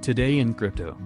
Today in crypto.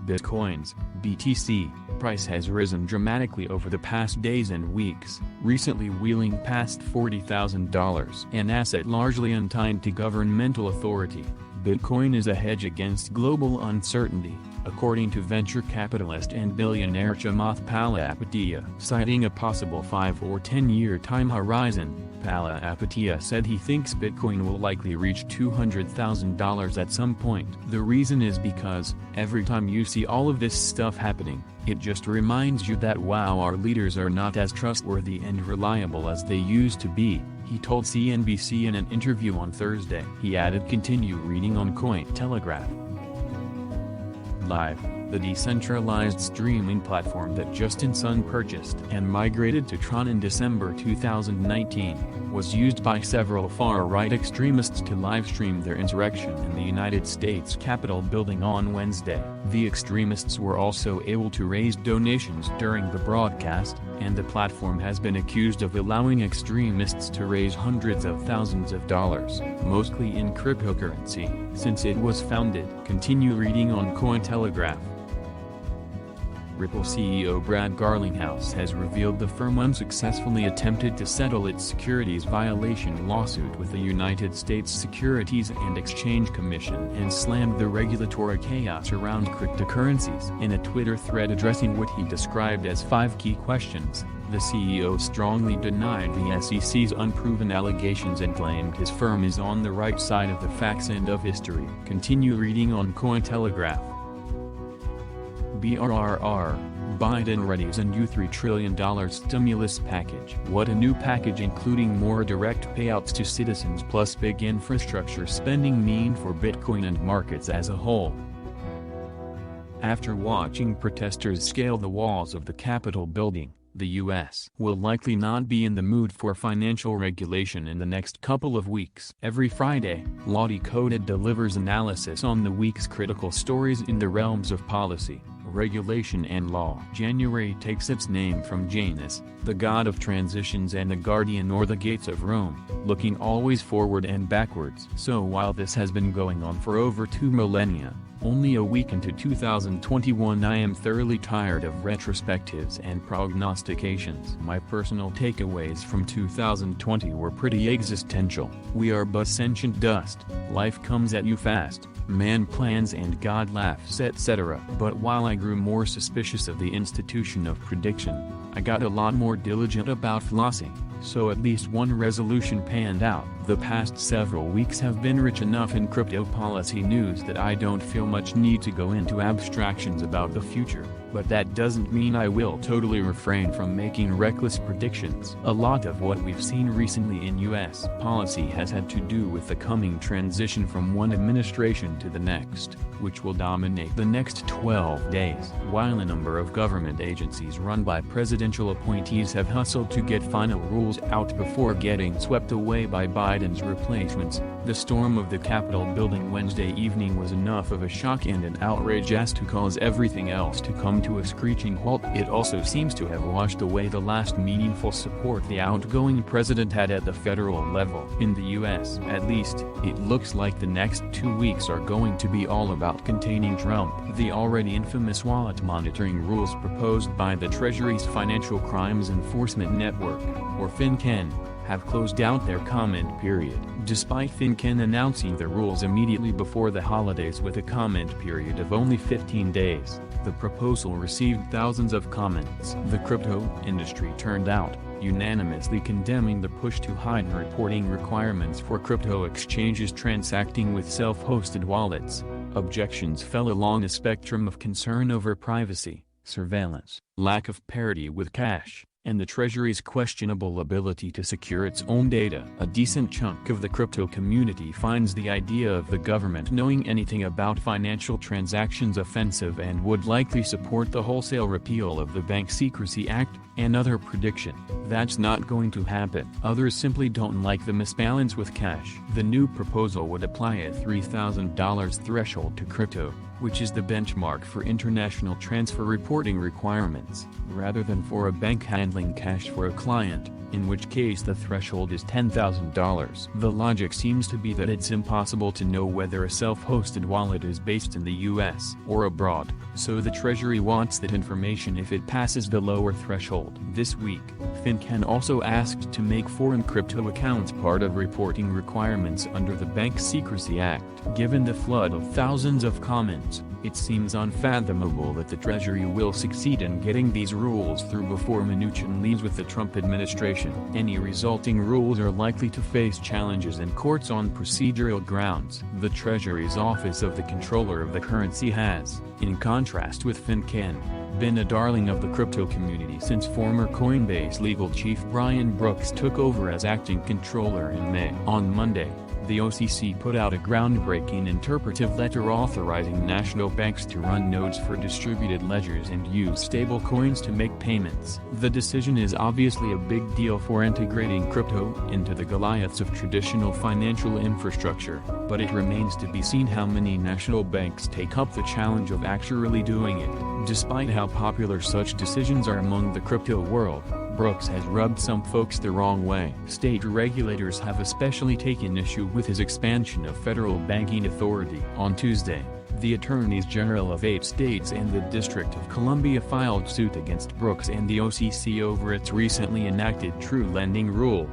Bitcoin's BTC price has risen dramatically over the past days and weeks, recently wheeling past $40,000, an asset largely untied to governmental authority. Bitcoin is a hedge against global uncertainty, according to venture capitalist and billionaire Chamath Palihapitiya. Citing a possible 5 or 10-year time horizon, Palihapitiya said he thinks Bitcoin will likely reach $200,000 at some point. The reason is because, every time you see all of this stuff happening, it just reminds you that wow, our leaders are not as trustworthy and reliable as they used to be, he told CNBC in an interview on Thursday. He added, continue reading on Cointelegraph Live, the decentralized streaming platform that Justin Sun purchased and migrated to Tron in December 2019, was used by several far-right extremists to livestream their insurrection in the United States Capitol building on Wednesday. The extremists were also able to raise donations during the broadcast, and the platform has been accused of allowing extremists to raise hundreds of thousands of dollars, mostly in cryptocurrency, since it was founded. Continue reading on Cointelegraph. Ripple CEO Brad Garlinghouse has revealed the firm unsuccessfully attempted to settle its securities violation lawsuit with the United States Securities and Exchange Commission and slammed the regulatory chaos around cryptocurrencies. In a Twitter thread addressing what he described as 5 key questions, the CEO strongly denied the SEC's unproven allegations and claimed his firm is on the right side of the facts and of history. Continue reading on Cointelegraph. BRRR, Biden readies a new $3 trillion stimulus package. What a new package including more direct payouts to citizens plus big infrastructure spending mean for Bitcoin and markets as a whole. After watching protesters scale the walls of the Capitol building, the U.S. will likely not be in the mood for financial regulation in the next couple of weeks. Every Friday, Lottie Coded delivers analysis on the week's critical stories in the realms of policy, regulation and law. January takes its name from Janus, the god of transitions and the guardian or the gates of Rome, looking always forward and backwards. So while this has been going on for over 2 millennia, only a week into 2021 I am thoroughly tired of retrospectives and prognostications. My personal takeaways from 2020 were pretty existential. We are but sentient dust, life comes at you fast, man plans and God laughs etc. But while I grew more suspicious of the institution of prediction, I got a lot more diligent about flossing, so at least one resolution panned out. The past several weeks have been rich enough in crypto policy news that I don't feel much need to go into abstractions about the future, but that doesn't mean I will totally refrain from making reckless predictions. A lot of what we've seen recently in U.S. policy has had to do with the coming transition from one administration to the next, which will dominate the next 12 days. While a number of government agencies run by presidential appointees have hustled to get final rules out before getting swept away by Biden's replacements, the storm of the Capitol building Wednesday evening was enough of a shock and an outrage as to cause everything else to come to a screeching halt. It also seems to have washed away the last meaningful support the outgoing president had at the federal level. In the U.S., at least, it looks like the next 2 weeks are going to be all about containing Trump. The already infamous wallet monitoring rules proposed by the Treasury's Financial Crimes Enforcement Network, or FinCEN, have closed out their comment period. Despite FinCEN announcing the rules immediately before the holidays with a comment period of only 15 days, the proposal received thousands of comments. The crypto industry turned out, unanimously condemning the push to hide reporting requirements for crypto exchanges transacting with self-hosted wallets. Objections fell along a spectrum of concern over privacy, surveillance, lack of parity with cash, and the Treasury's questionable ability to secure its own data. A decent chunk of the crypto community finds the idea of the government knowing anything about financial transactions offensive and would likely support the wholesale repeal of the Bank Secrecy Act, another prediction. That's not going to happen. Others simply don't like the misbalance with cash. The new proposal would apply a $3,000 threshold to crypto, which is the benchmark for international transfer reporting requirements, rather than for a bank handling cash for a client. in which case the threshold is $10,000. The logic seems to be that it's impossible to know whether a self-hosted wallet is based in the US or abroad, so the Treasury wants that information if it passes the lower threshold. This week, FinCEN also asked to make foreign crypto accounts part of reporting requirements under the Bank Secrecy Act. Given the flood of thousands of comments, it seems unfathomable that the Treasury will succeed in getting these rules through before Mnuchin leaves with the Trump administration. Any resulting rules are likely to face challenges in courts on procedural grounds. The Treasury's Office of the Comptroller of the Currency has, in contrast with FinCEN, been a darling of the crypto community since former Coinbase legal chief Brian Brooks took over as acting controller in May. On Monday, the OCC put out a groundbreaking interpretive letter authorizing national banks to run nodes for distributed ledgers and use stablecoins to make payments. The decision is obviously a big deal for integrating crypto into the Goliaths of traditional financial infrastructure, but it remains to be seen how many national banks take up the challenge of actually doing it. Despite how popular such decisions are among the crypto world, Brooks has rubbed some folks the wrong way. State regulators have especially taken issue with his expansion of federal banking authority. On Tuesday, the attorneys general of 8 states and the District of Columbia filed suit against Brooks and the OCC over its recently enacted True Lending Rule.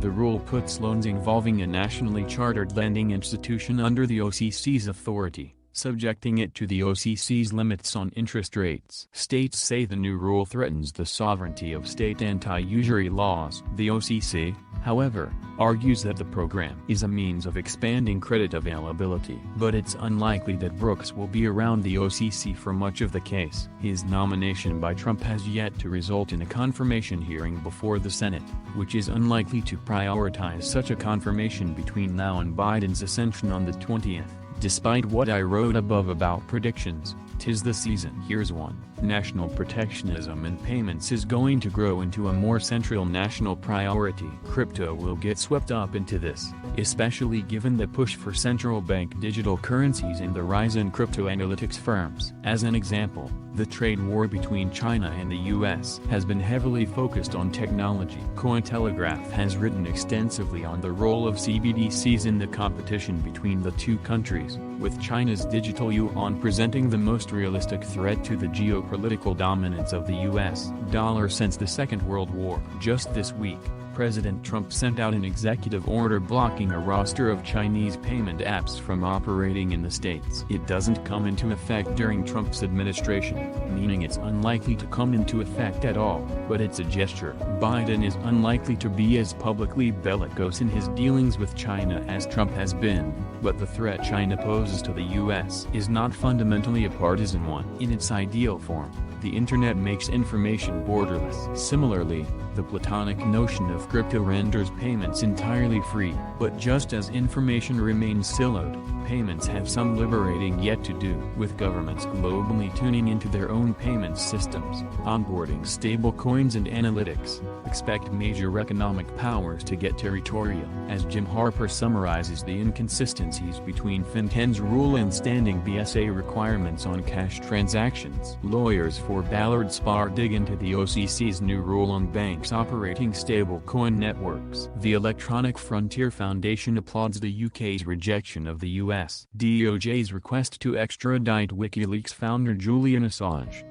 The rule puts loans involving a nationally chartered lending institution under the OCC's authority, subjecting it to the OCC's limits on interest rates. States say the new rule threatens the sovereignty of state anti-usury laws. The OCC, however, argues that the program is a means of expanding credit availability. But it's unlikely that Brooks will be around the OCC for much of the case. His nomination by Trump has yet to result in a confirmation hearing before the Senate, which is unlikely to prioritize such a confirmation between now and Biden's ascension on the 20th. Despite what I wrote above about predictions, 'tis the season. Here's one. National protectionism in payments is going to grow into a more central national priority. Crypto will get swept up into this, especially given the push for central bank digital currencies and the rise in crypto analytics firms. As an example, the trade war between China and the US has been heavily focused on technology. Cointelegraph has written extensively on the role of CBDCs in the competition between the two countries, with China's digital yuan presenting the most realistic threat to the geopolitical dominance of the US dollar since the Second World War. Just this week, President Trump sent out an executive order blocking a roster of Chinese payment apps from operating in the states. It doesn't come into effect during Trump's administration, meaning it's unlikely to come into effect at all, but it's a gesture. Biden is unlikely to be as publicly bellicose in his dealings with China as Trump has been, but the threat China poses to the US is not fundamentally a partisan one. In its ideal form, the internet makes information borderless. Similarly, the platonic notion of crypto renders payments entirely free. But just as information remains siloed, payments have some liberating yet to do. With governments globally tuning into their own payment systems, onboarding stablecoins and analytics, expect major economic powers to get territorial. As Jim Harper summarizes the inconsistencies between FinCEN's rule and standing BSA requirements on cash transactions. Lawyers for Ballard Spahr dig into the OCC's new rule on banks operating stablecoin networks. The Electronic Frontier Foundation applauds the UK's rejection of the US DOJ's request to extradite WikiLeaks founder Julian Assange.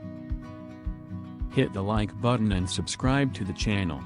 Hit the like button and subscribe to the channel.